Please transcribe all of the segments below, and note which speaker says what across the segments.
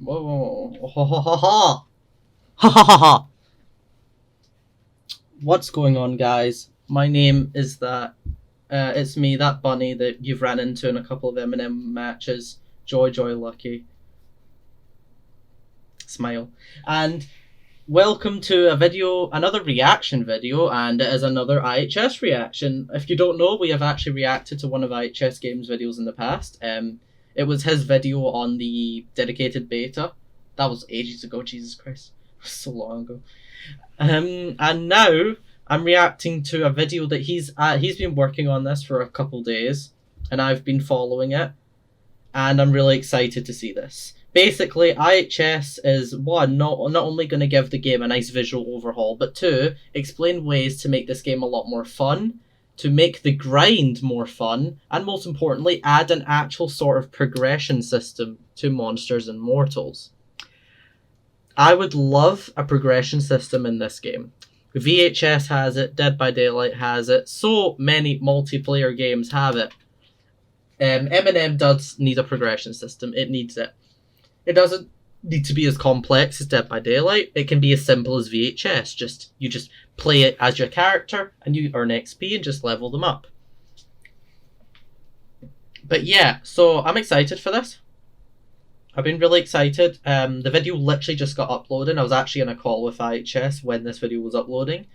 Speaker 1: Whoa. Ha ha ha ha. Ha ha ha ha. What's going on, guys? My name is that. It's me, that bunny that you've ran into in a couple of M&M matches. Joy Lucky. Smile. And welcome to a video, another reaction video, and it is another IHS reaction. If you don't know, we have actually reacted to one of IHS Games' videos in the past. It was his video on the dedicated beta. That was ages ago, Jesus Christ. So long ago. And now I'm reacting to a video that he's been working on this for a couple days, and I've been following it, and I'm really excited to see this. Basically, IHS is, one, not only going to give the game a nice visual overhaul, but two, explain ways to make this game a lot more fun, to make the grind more fun, and most importantly, add an actual sort of progression system to monsters and mortals. I would love a progression system in this game. VHS has it, Dead by Daylight has it, so many multiplayer games have it. M&M does need a progression system, it needs it. It doesn't need to be as complex as Dead by Daylight, it can be as simple as VHS, you just play it as your character, and you earn XP and just level them up. But yeah, so I'm excited for this. I've been really excited. The video literally just got uploaded. I was actually in a call with IHS when this video was uploading,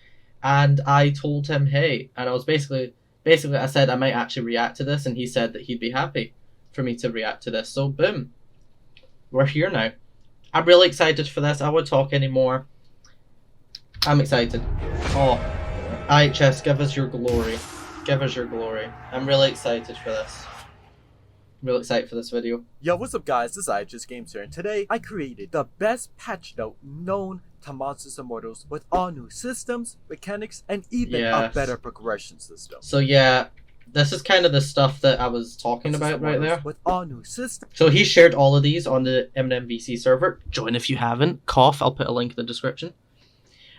Speaker 1: and I told him, hey, and I was basically I said I might actually react to this, and he said that he'd be happy for me to react to this. So boom, we're here now. I'm really excited for this. I won't talk anymore. I'm excited. Oh, IHS, give us your glory. Give us your glory. I'm really excited for this. Real excited for this video.
Speaker 2: Yo, what's up guys, this is IHS Games here, and today I created the best patch note known to Monsters and Mortals with all new systems, mechanics, and even a better progression system.
Speaker 1: So yeah, this is kind of the stuff that I was talking about right there.
Speaker 2: With all new systems.
Speaker 1: So he shared all of these on the M&M VC server. Join if you haven't. Cough, I'll put a link in the description.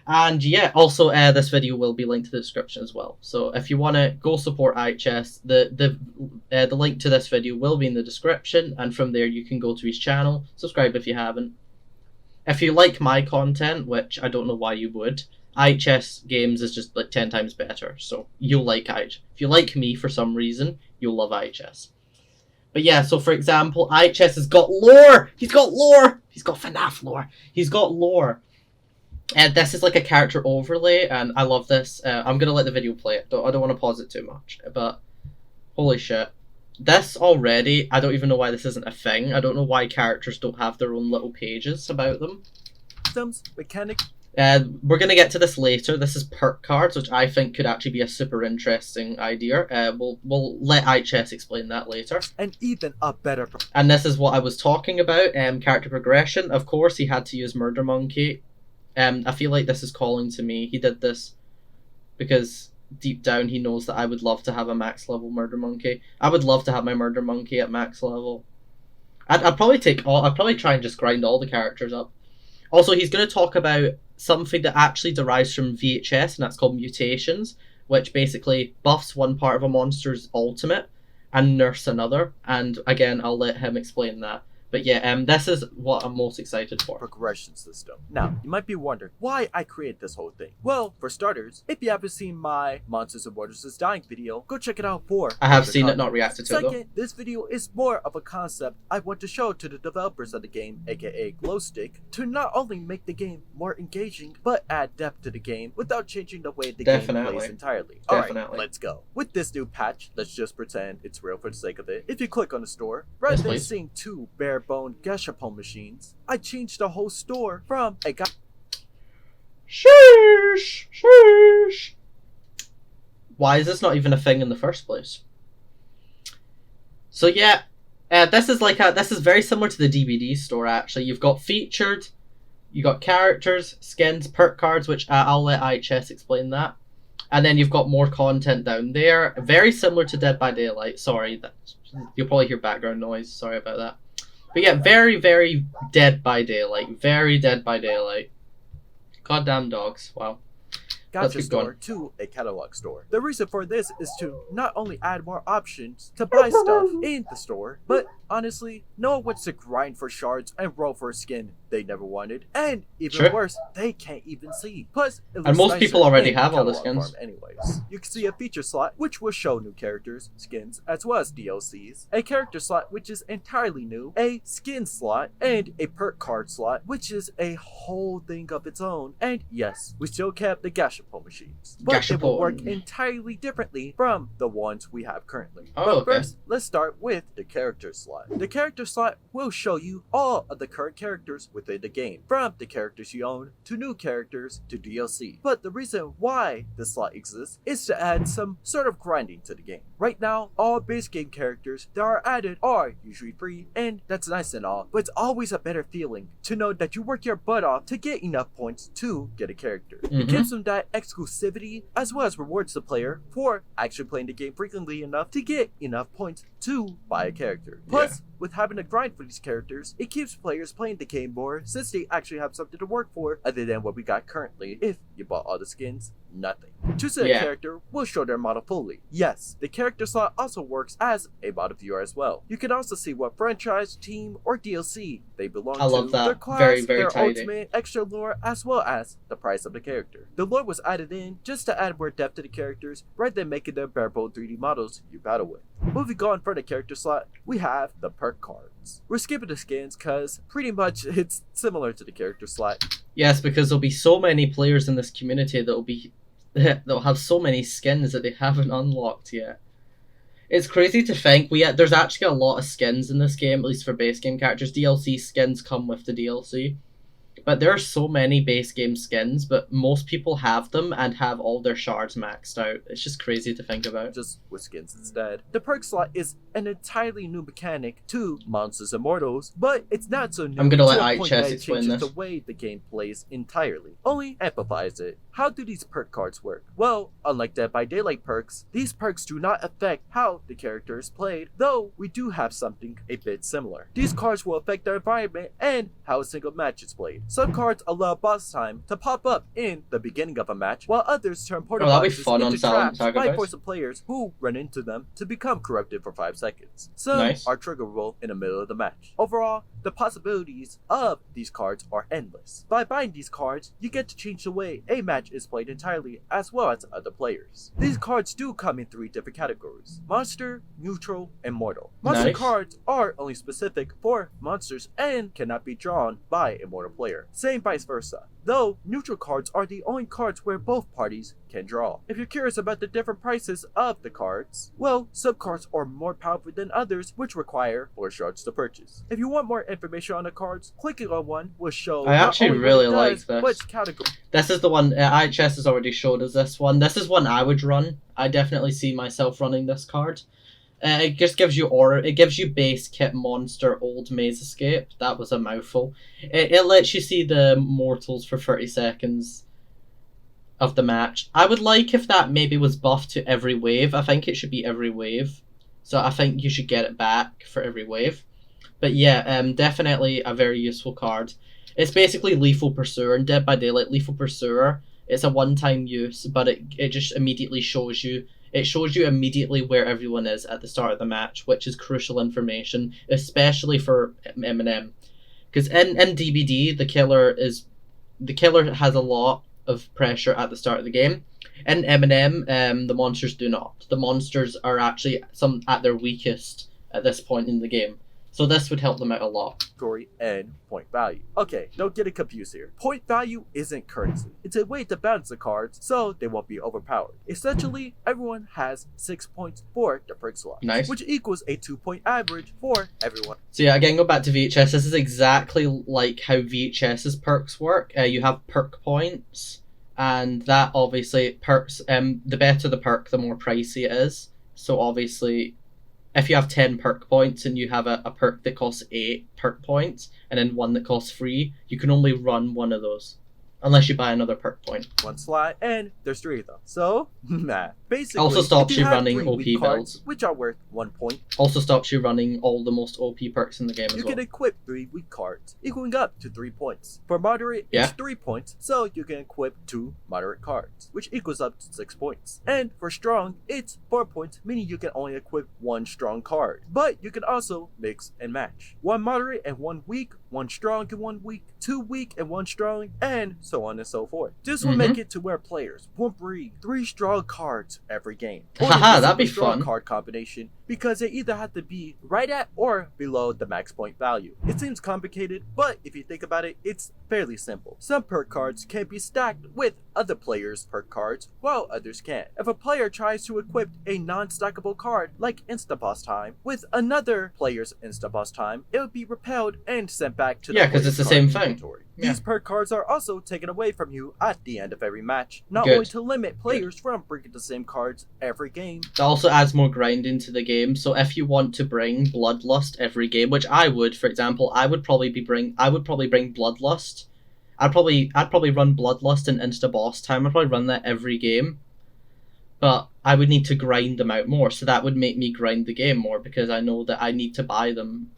Speaker 1: And yeah, also this video will be linked to the description as well. So if you want to go support IHS, the link to this video will be in the description, and from there you can go to his channel, subscribe if you haven't. If you like my content, which I don't know why you would, IHS Games is just like 10 times better. So you'll like IHS. If you like me for some reason, you'll love IHS. But yeah, so for example, IHS has got lore! He's got lore! He's got FNAF lore. He's got lore. And this is like a character overlay, and I love this. I'm going to let the video play it. I don't want to pause it too much, but holy shit. This already, I don't even know why this isn't a thing. I don't know why characters don't have their own little pages about them.
Speaker 2: Systems, mechanics.
Speaker 1: We're going to get to this later. This is perk cards, which I think could actually be a super interesting idea. We'll let IHS explain that later.
Speaker 2: And even a better...
Speaker 1: And this is what I was talking about, character progression. Of course, he had to use Murder Monkey. I feel like this is calling to me. He did this because deep down he knows that I would love to have a max level Murder Monkey. I would love to have my Murder Monkey at max level. I'd probably try and just grind all the characters up. Also, he's going to talk about something that actually derives from VHS, and that's called Mutations, which basically buffs one part of a monster's ultimate and nerfs another. And again, I'll let him explain that. But yeah, this is what I'm most excited for.
Speaker 2: Progression system. Now, you might be wondering why I created this whole thing. Well, for starters, if you haven't seen my Monsters and Mortals is Dying video, go check it out for...
Speaker 1: I have seen it, not reacted to it though.
Speaker 2: Second, this video is more of a concept I want to show to the developers of the game, aka Glowstick, to not only make the game more engaging, but add depth to the game without changing the way the game plays entirely. Alright, let's go. With this new patch, let's just pretend it's real for the sake of it. If you click on the store, rather than seeing two bare-bone gashapon machines, I changed the whole store from a guy.
Speaker 1: Sheesh. Why is this not even a thing in the first place? So yeah, this is very similar to the DVD store actually. You've got featured, you got characters, skins, perk cards, which I'll let IHS explain that. And then you've got more content down there, very similar to Dead by Daylight. Sorry, you'll probably hear background noise, sorry about that. But yeah, very, very Dead by Daylight. Very Dead by Daylight. Goddamn dogs. Wow.
Speaker 2: gacha store to a catalog store. The reason for this is to not only add more options to buy stuff in the store, but honestly, no one wants to grind for shards and roll for a skin they never wanted, and even worse, they can't even see. Plus,
Speaker 1: and most people already have all the skins.
Speaker 2: Anyways, you can see a feature slot which will show new characters, skins, as well as DLCs, a character slot which is entirely new, a skin slot, and a perk card slot which is a whole thing of its own. And yes, we still kept the gashapon machines, but it will work entirely differently from the ones we have currently. But first, let's start with the character slot. The character slot will show you all of the current characters within the game, from the characters you own to new characters to DLC. But the reason why this slot exists is to add some sort of grinding to the game. Right now, all base game characters that are added are usually free, and that's nice and all, but it's always a better feeling to know that you worked your butt off to get enough points to get a character. It gives them that exclusivity as well as rewards the player for actually playing the game frequently enough to get enough points to buy a character. Plus, with having to grind for these characters, it keeps players playing the game more since they actually have something to work for other than what we got currently. If you bought all the skins, nothing. Choosing a character will show their model fully. Yes, the character slot also works as a model viewer as well. You can also see what franchise, team, or DLC they belong to.
Speaker 1: I love that.
Speaker 2: Their class,
Speaker 1: very
Speaker 2: their
Speaker 1: tidy.
Speaker 2: ultimate, extra lore, as well as the price of the character. The lore was added in just to add more depth to the characters rather than making them bare-bone 3D models you battle with. Moving on for the character slot, we have the perk cards. We're skipping the skins because pretty much it's similar to the character slot.
Speaker 1: Yes, because there'll be so many players in this community that'll have so many skins that they haven't unlocked yet. It's crazy to think there's actually a lot of skins in this game, at least for base game characters. DLC skins come with the DLC. But there are so many base game skins, but most people have them and have all their shards maxed out. It's just crazy to think about.
Speaker 2: Just with skins instead. The perk slot is an entirely new mechanic to Monsters and Mortals, but it's not so new.
Speaker 1: I'm gonna let
Speaker 2: to
Speaker 1: IHS explain this.
Speaker 2: The way the game plays entirely, only amplifies it. How do these perk cards work? Well, unlike Dead by Daylight perks, these perks do not affect how the character is played, though we do have something a bit similar. These cards will affect the environment and how a single match is played. Some cards allow boss time to pop up in the beginning of a match, while others turn portal boxes into traps by forcing players who run into them to become corrupted for 5 seconds. Some are triggerable in the middle of the match. Overall, the possibilities of these cards are endless. By buying these cards, you get to change the way a match is played entirely, as well as other players. These cards do come in 3 different categories: Monster, Neutral, and Mortal. Monster cards are only specific for monsters and cannot be drawn by a mortal player. Same vice versa, though neutral cards are the only cards where both parties can draw. If you're curious about the different prices of the cards, well, some cards are more powerful than others, which require more shards to purchase. If you want more information on the cards, clicking on one will show.
Speaker 1: I actually really like this.
Speaker 2: Which category?
Speaker 1: This is the one IHS has already showed us. This one. This is one I would run. I definitely see myself running this card. It just gives you aura. It gives you base kit monster old maze escape. That was a mouthful. It lets you see the mortals for 30 seconds of the match. I would like if that maybe was buffed to every wave. I think it should be every wave. So I think you should get it back for every wave. But yeah, definitely a very useful card. It's basically Lethal Pursuer and Dead by Daylight. Lethal Pursuer, it's a one-time use, but it just immediately shows you. It shows you immediately where everyone is at the start of the match, which is crucial information, especially for Eminem. Because in DBD, the killer has a lot of pressure at the start of the game. In Eminem, the monsters do not. The monsters are actually at their weakest at this point in the game. So this would help them out a lot.
Speaker 2: Story and point value. Okay, don't get it confused here. Point value isn't currency. It's a way to balance the cards so they won't be overpowered. Essentially, everyone has 6 points for the perk slot.
Speaker 1: Nice.
Speaker 2: Which equals a 2-point average for everyone.
Speaker 1: So yeah, again, go back to VHS. This is exactly like how VHS's perks work. You have perk points, and that obviously perks, the better the perk, the more pricey it is. So obviously, if you have 10 perk points and you have a perk that costs 8 perk points and then one that costs 3, you can only run one of those. Unless you buy another perk point.
Speaker 2: 1 slot, and there's 3 of them. So, nah. Basically,
Speaker 1: also stops
Speaker 2: if you
Speaker 1: running
Speaker 2: have 3
Speaker 1: OP
Speaker 2: weak
Speaker 1: builds,
Speaker 2: cards, which are worth 1 point.
Speaker 1: Also stops you running all the most OP perks in the game as well.
Speaker 2: You can equip 3 weak cards, equaling up to 3 points. For moderate, it's 3 points, so you can equip 2 moderate cards, which equals up to 6 points. And for strong, it's 4 points, meaning you can only equip 1 strong card. But you can also mix and match. 1 moderate and 1 weak, 1 strong and 1 weak, 2 weak and 1 strong, and so on and so forth. This will make it to where players won't bring 3 strong cards every game.
Speaker 1: Haha, that'd be
Speaker 2: strong
Speaker 1: fun.
Speaker 2: Card combination, because they either have to be right at or below the max point value. It seems complicated, but if you think about it, it's fairly simple. Some perk cards can be stacked with other players' perk cards, while others can't. If a player tries to equip a non-stackable card like Insta-Boss Time with another player's Insta-Boss Time, it would be repelled and sent back to the
Speaker 1: because it's the same thing.
Speaker 2: Inventory. These perk cards are also taken away from you at the end of every match, not
Speaker 1: Good.
Speaker 2: only to limit players from bringing the same cards every game.
Speaker 1: It also adds more grinding to the game. So if you want to bring Bloodlust every game, which I would, for example, I would probably bring Bloodlust. I'd probably run Bloodlust and Insta Boss Time. I'd probably run that every game. But I would need to grind them out more, so that would make me grind the game more because I know that I need to buy them.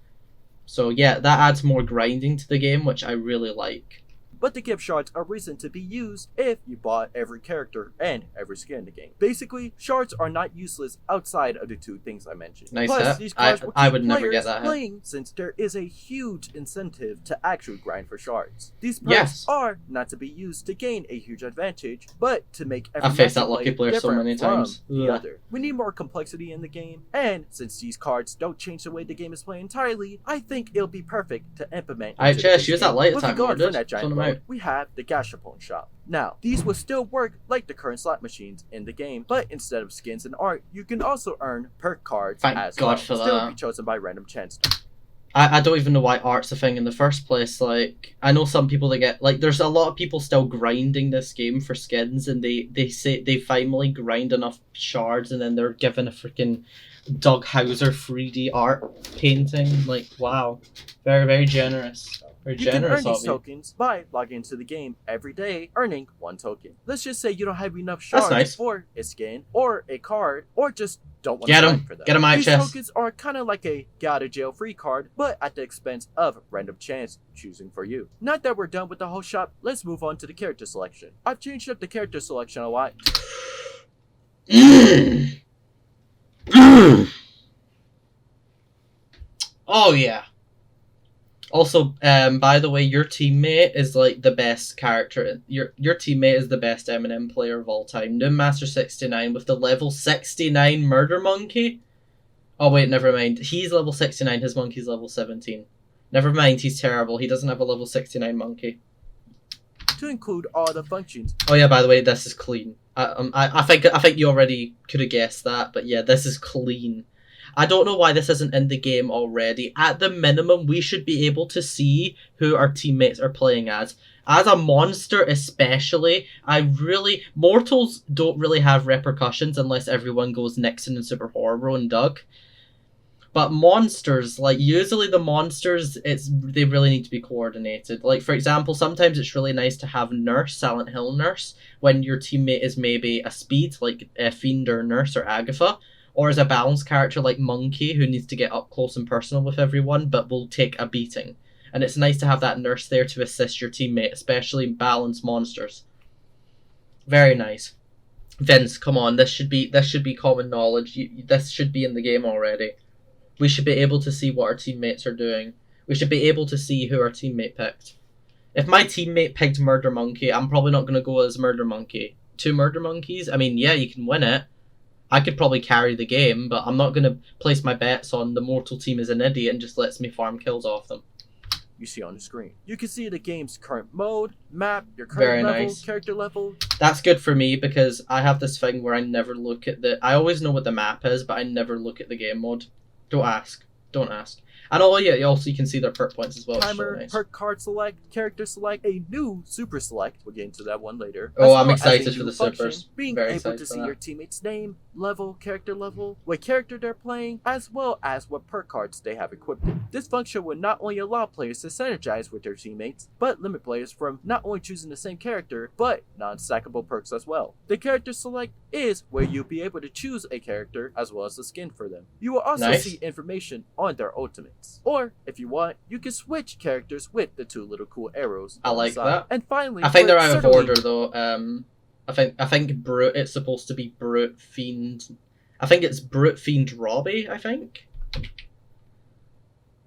Speaker 1: So yeah, that adds more grinding to the game, which I really like.
Speaker 2: But the gift shards are reason to be used if you bought every character and every skin in the game. Basically, shards are not useless outside of the 2 things I mentioned.
Speaker 1: Nice.
Speaker 2: Plus, these cards will keep
Speaker 1: I would never get
Speaker 2: players
Speaker 1: that.
Speaker 2: playing since there is a huge incentive to actually grind for shards. These perks are not to be used to gain a huge advantage, but to make every
Speaker 1: I faced that lucky player so many times.
Speaker 2: The other. We need more complexity in the game, and since these cards don't change the way the game is played entirely, I think it'll be perfect to implement.
Speaker 1: IHS, use that light attack mode,
Speaker 2: we have the Gashapon shop. Now, these will still work like the current slot machines in the game, but instead of skins and art, you can also earn perk cards
Speaker 1: Thank God for
Speaker 2: still
Speaker 1: that.
Speaker 2: be chosen by random chance.
Speaker 1: I don't even know why art's a thing in the first place. Like, I know some people that get, like, there's a lot of people still grinding this game for skins, and they say they finally grind enough shards, and then they're given a freaking Doug Hauser 3D art painting. Like, wow. Very, very generous.
Speaker 2: You can earn these tokens by logging into the game every day, earning 1 token. Let's just say you don't have enough shards for a skin, or a card, or just don't want to grind for them.
Speaker 1: Get them IHS.
Speaker 2: These tokens are kind of like a get out of jail free card, but at the expense of random chance choosing for you. Not that we're done with the whole shop, let's move on to the character selection. I've changed up the character selection a lot.
Speaker 1: Oh yeah. Also, by the way, your teammate is like the best character. Your teammate is the best M&M player of all time. Noommaster69 with the level 69 Murder Monkey. Oh wait, never mind. He's level 69. His monkey's level 17. Never mind. He's terrible. He doesn't have a level 69 monkey.
Speaker 2: To include all the functions.
Speaker 1: Oh yeah, by the way, this is clean. I think you already could have guessed that, but yeah, this is clean. I don't know why this isn't in the game already. At the minimum, we should be able to see who our teammates are playing as. As a monster especially, mortals don't really have repercussions unless everyone goes Nixon and Super Horror and Doug. But monsters, like usually the monsters, they really need to be coordinated. Like for example, sometimes it's really nice to have Nurse, Silent Hill Nurse, when your teammate is maybe a speed, like Fiend or Nurse or Agatha. Or as a balanced character like Monkey, who needs to get up close and personal with everyone, but will take a beating. And it's nice to have that nurse there to assist your teammate, especially balanced monsters. Very nice. Vince, come on, this should be common knowledge. This should be in the game already. We should be able to see what our teammates are doing. We should be able to see who our teammate picked. If my teammate picked Murder Monkey, I'm probably not going to go as Murder Monkey. 2 Murder Monkeys? I mean, yeah, you can win it. I could probably carry the game, but I'm not going to place my bets on the mortal team is an idiot and just lets me farm kills off them.
Speaker 2: You see on the screen. You can see the game's current mode, map, your current level, character level.
Speaker 1: That's good for me because I have this thing where I never look at I always know what the map is, but I never look at the game mode. Don't ask. And oh yeah, also you can see their perk points as well.
Speaker 2: Timer,
Speaker 1: So nice.
Speaker 2: perk card select, character select, a new super select. We'll get into that one later.
Speaker 1: Oh, I'm excited for the supers.
Speaker 2: Being
Speaker 1: Very
Speaker 2: able to see your teammate's name, level, character level, what character they're playing, as well as what perk cards they have equipped. This function would not only allow players to synergize with their teammates, but limit players from not only choosing the same character, but non-stackable perks as well. The character select is where you'll be able to choose a character as well as the skin for them. You will also see information on their ultimates. Or, if you want, you can switch characters with the two little cool arrows.
Speaker 1: I like that.
Speaker 2: And finally,
Speaker 1: I think they're out of order though. I think Brute. It's supposed to be Brute Fiend. I think it's Brute Fiend Robbie. I think.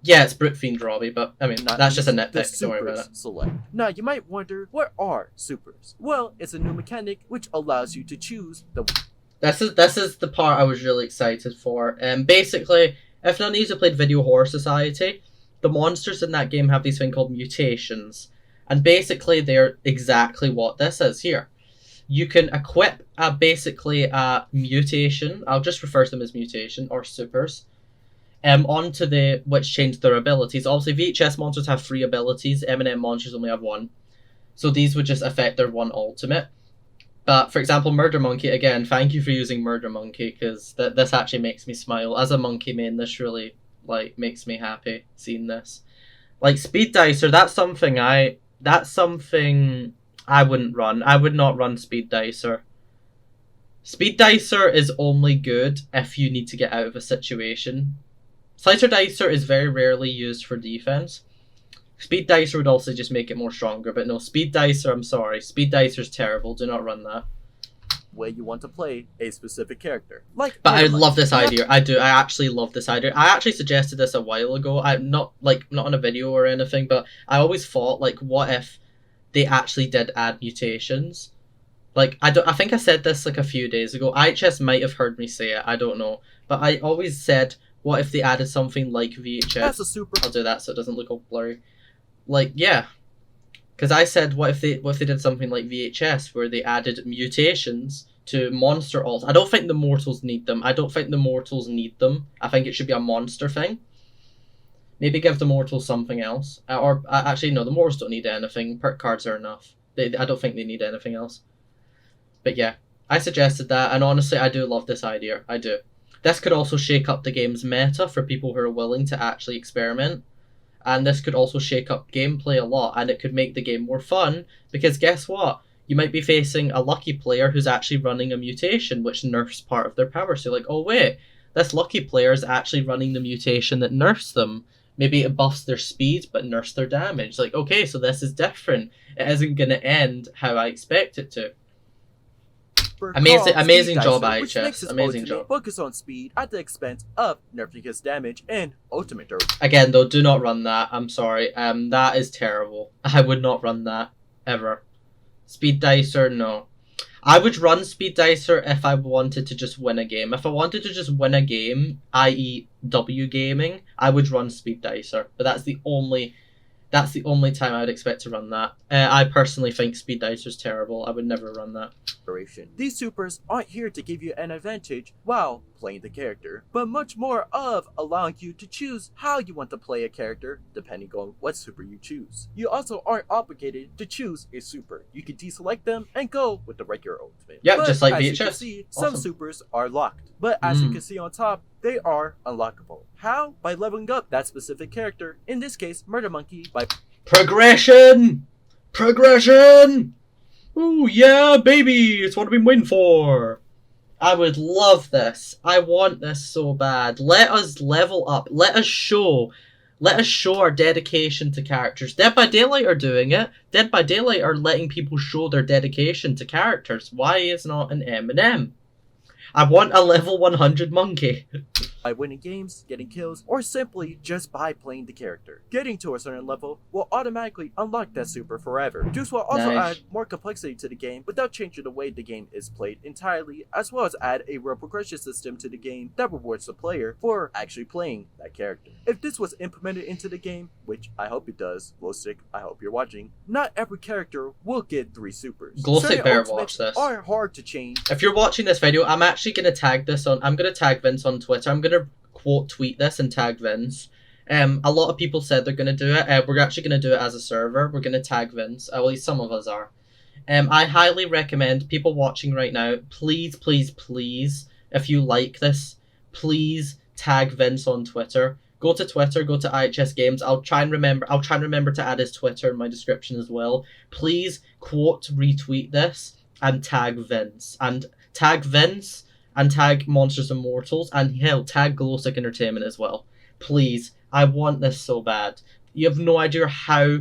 Speaker 1: Yeah, it's Brute Fiend Robbie, but I mean that's just a nitpick. Don't worry about it.
Speaker 2: Select. Now you might wonder, what are supers? Well, it's a new mechanic which allows you to choose the.
Speaker 1: This is the part I was really excited for. Basically, if none of you have played Video Horror Society, the monsters in that game have these thing called mutations, and basically they're exactly what this is here. You can equip basically a mutation. I'll just refer to them as mutation or supers. Onto which change their abilities. Obviously, VHS monsters have 3 abilities. M&M monsters only have 1, so these would just affect their 1 ultimate. But for example, Murder Monkey, again, thank you for using Murder Monkey, because this actually makes me smile. As a monkey main, this really makes me happy seeing this. Like Speed Dicer, that's something I wouldn't run. I would not run Speed Dicer. Speed Dicer is only good if you need to get out of a situation. Slicer Dicer is very rarely used for defense. Speed Dicer would also just make it more stronger, but no, Speed Dicer, I'm sorry. Speed Dicer's terrible. Do not run that.
Speaker 2: Way you want to play a specific character.
Speaker 1: But I love this idea. I do. I actually love this idea. I actually suggested this a while ago. I'm not on a video or anything, but I always thought, what if they actually did add mutations? I think I said this a few days ago. IHS might have heard me say it. I don't know. But I always said, what if they added something like VHS?
Speaker 2: That's a super.
Speaker 1: I'll do that so it doesn't look all blurry. Yeah. Because I said, what if they did something like VHS, where they added mutations to monster alts? I don't think the mortals need them. I think it should be a monster thing. Maybe give the mortals something else. Or actually, no, the mortals don't need anything. Perk cards are enough. I don't think they need anything else. But yeah, I suggested that, and honestly, I do love this idea. I do. This could also shake up the game's meta for people who are willing to actually experiment. And this could also shake up gameplay a lot, and it could make the game more fun, because guess what? You might be facing a lucky player who's actually running a mutation which nerfs part of their power. So you're like, oh wait, this lucky player is actually running the mutation that nerfs them. Maybe it buffs their speed but nerfs their damage. Like, okay, so this is different. It isn't going to end how I expect it to. Amazing job, IHS. Amazing job.
Speaker 2: Focus on speed at the expense of nerfing his damage and ultimate durability.
Speaker 1: Again, though, do not run that. I'm sorry. That is terrible. I would not run that ever. Speed Dicer, no. I would run Speed Dicer if I wanted to just win a game. If I wanted to just win a game, i.e. W gaming, I would run Speed Dicer. But that's the only time I would expect to run that. I personally think Speed Dicer's terrible. I would never run that.
Speaker 2: These supers aren't here to give you an advantage while playing the character, but much more of allowing you to choose how you want to play a character depending on what super you choose. You also aren't obligated to choose a super. You can deselect them and go with the regular ultimate.
Speaker 1: Yeah, just like
Speaker 2: VHS.
Speaker 1: VHS.
Speaker 2: You can see, some supers are locked, but as you can see on top, they are unlockable. How? By leveling up that specific character. In this case, Murder Monkey by
Speaker 1: progression! Ooh, yeah, baby! It's what I've been waiting for! I would love this. I want this so bad. Let us level up. Let us show our dedication to characters. Dead by Daylight are doing it. Dead by Daylight are letting people show their dedication to characters. Why is not an M&M? I want a level 100 monkey.
Speaker 2: By winning games, getting kills, or simply just by playing the character. Getting to a certain level will automatically unlock that super forever. Juice will also add more complexity to the game without changing the way the game is played entirely, as well as add a real progression system to the game that rewards the player for actually playing that character. If this was implemented into the game, which I hope it does, Glowstick, I hope you're watching, not every character will get 3 supers.
Speaker 1: Glowstick better watch this.
Speaker 2: Are hard to change.
Speaker 1: If you're watching this video, I'm actually going to tag this on, I'm going to tag Vince on Twitter. I'm going to quote tweet this and tag Vince. A lot of people said they're going to do it. We're actually going to do it as a server. We're going to tag Vince. At least some of us are. I highly recommend people watching right now, please, please, please, if you like this, please tag Vince on Twitter. Go to Twitter, go to IHS Games. I'll try and remember to add his Twitter in my description as well. Please quote retweet this and tag Vince. And tag Vince and tag Monsters and Mortals and hell, tag Glowstick Entertainment as well. Please. I want this so bad. You have no idea how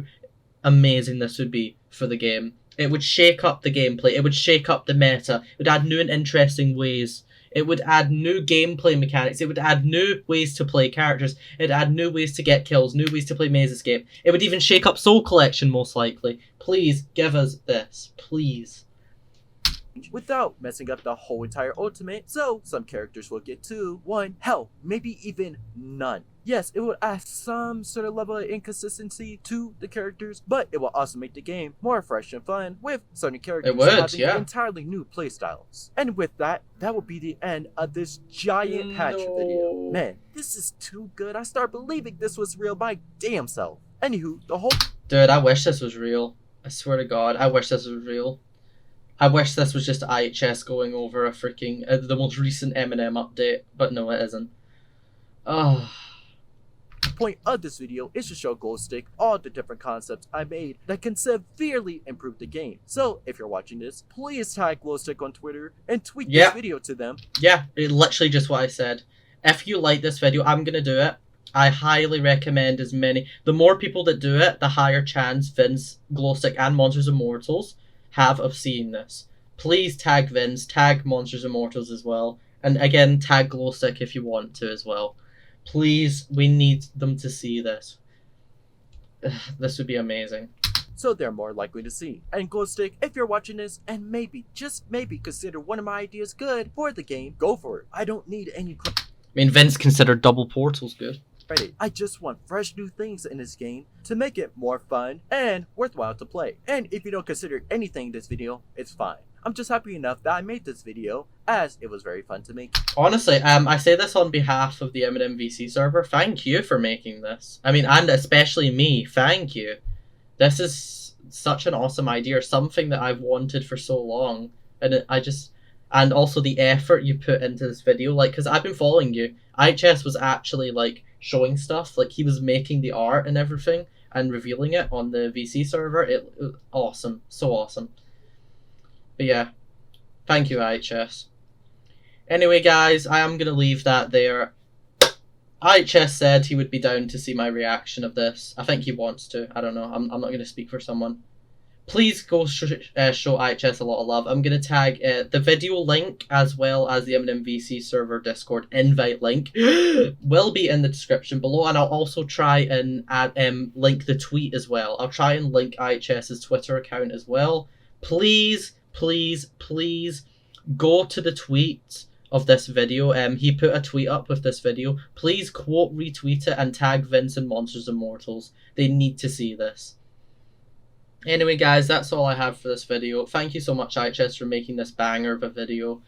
Speaker 1: amazing this would be for the game. It would shake up the gameplay. It would shake up the meta. It would add new and interesting ways. It would add new gameplay mechanics. It would add new ways to play characters. It would add new ways to get kills, new ways to play Maze Escape. It would even shake up Soul Collection, most likely. Please, give us this. Please.
Speaker 2: Without messing up the whole entire ultimate, so some characters will get 2, 1, hell, maybe even none. Yes, it will add some sort of level of inconsistency to the characters, but it will also make the game more fresh and fun with certain characters having entirely new playstyles. And with that, that will be the end of this giant patch video. Man, this is too good. I start believing this was real my damn self. Anywho, the whole...
Speaker 1: Dude, I wish this was real. I swear to God, I wish this was real. I wish this was just IHS going over a freaking the most recent M&M update, but no, it isn't. Oh.
Speaker 2: The point of this video is to show Glowstick all the different concepts I made that can severely improve the game. So if you're watching this, please tag Glowstick on Twitter and tweet this video to them.
Speaker 1: Yeah, it literally just what I said. If you like this video, I'm gonna do it. I highly recommend as many. The more people that do it, the higher chance Vince, Glowstick, and Monsters and Mortals have of seeing this. Please tag Vince, tag Monsters and Mortals as well, and again tag Glowstick if you want to as well. Please, we need them to see this. This would be amazing.
Speaker 2: So they're more likely to see. And Glowstick, if you're watching this and maybe, just maybe consider one of my ideas good for the game, go for it. I don't need any
Speaker 1: I mean, Vince considered double portals good.
Speaker 2: I just want fresh new things in this game to make it more fun and worthwhile to play. And if you don't consider anything in this video, it's fine. I'm just happy enough that I made this video, as it was very fun to make.
Speaker 1: Honestly, I say this on behalf of the M&M VC server. Thank you for making this. I mean, and especially me. Thank you. This is such an awesome idea. Something that I've wanted for so long. And and also the effort you put into this video. Like, because I've been following you. IHS was actually, like, showing stuff. Like, he was making the art and everything and revealing it on the VC server. It was awesome. So awesome. But yeah, thank you, IHS. Anyway, guys, I am going to leave that there. IHS said he would be down to see my reaction of this. I think he wants to. I don't know. I'm not going to speak for someone. Please go show IHS a lot of love. I'm going to tag the video link as well as the M&M VC server Discord invite link will be in the description below. And I'll also try and add, link the tweet as well. I'll try and link IHS's Twitter account as well. Please, please, please go to the tweet of this video. He put a tweet up with this video. Please quote retweet it and tag Vince and Monsters and Mortals. They need to see this. Anyway, guys, that's all I have for this video. Thank you so much, IHS, for making this banger of a video.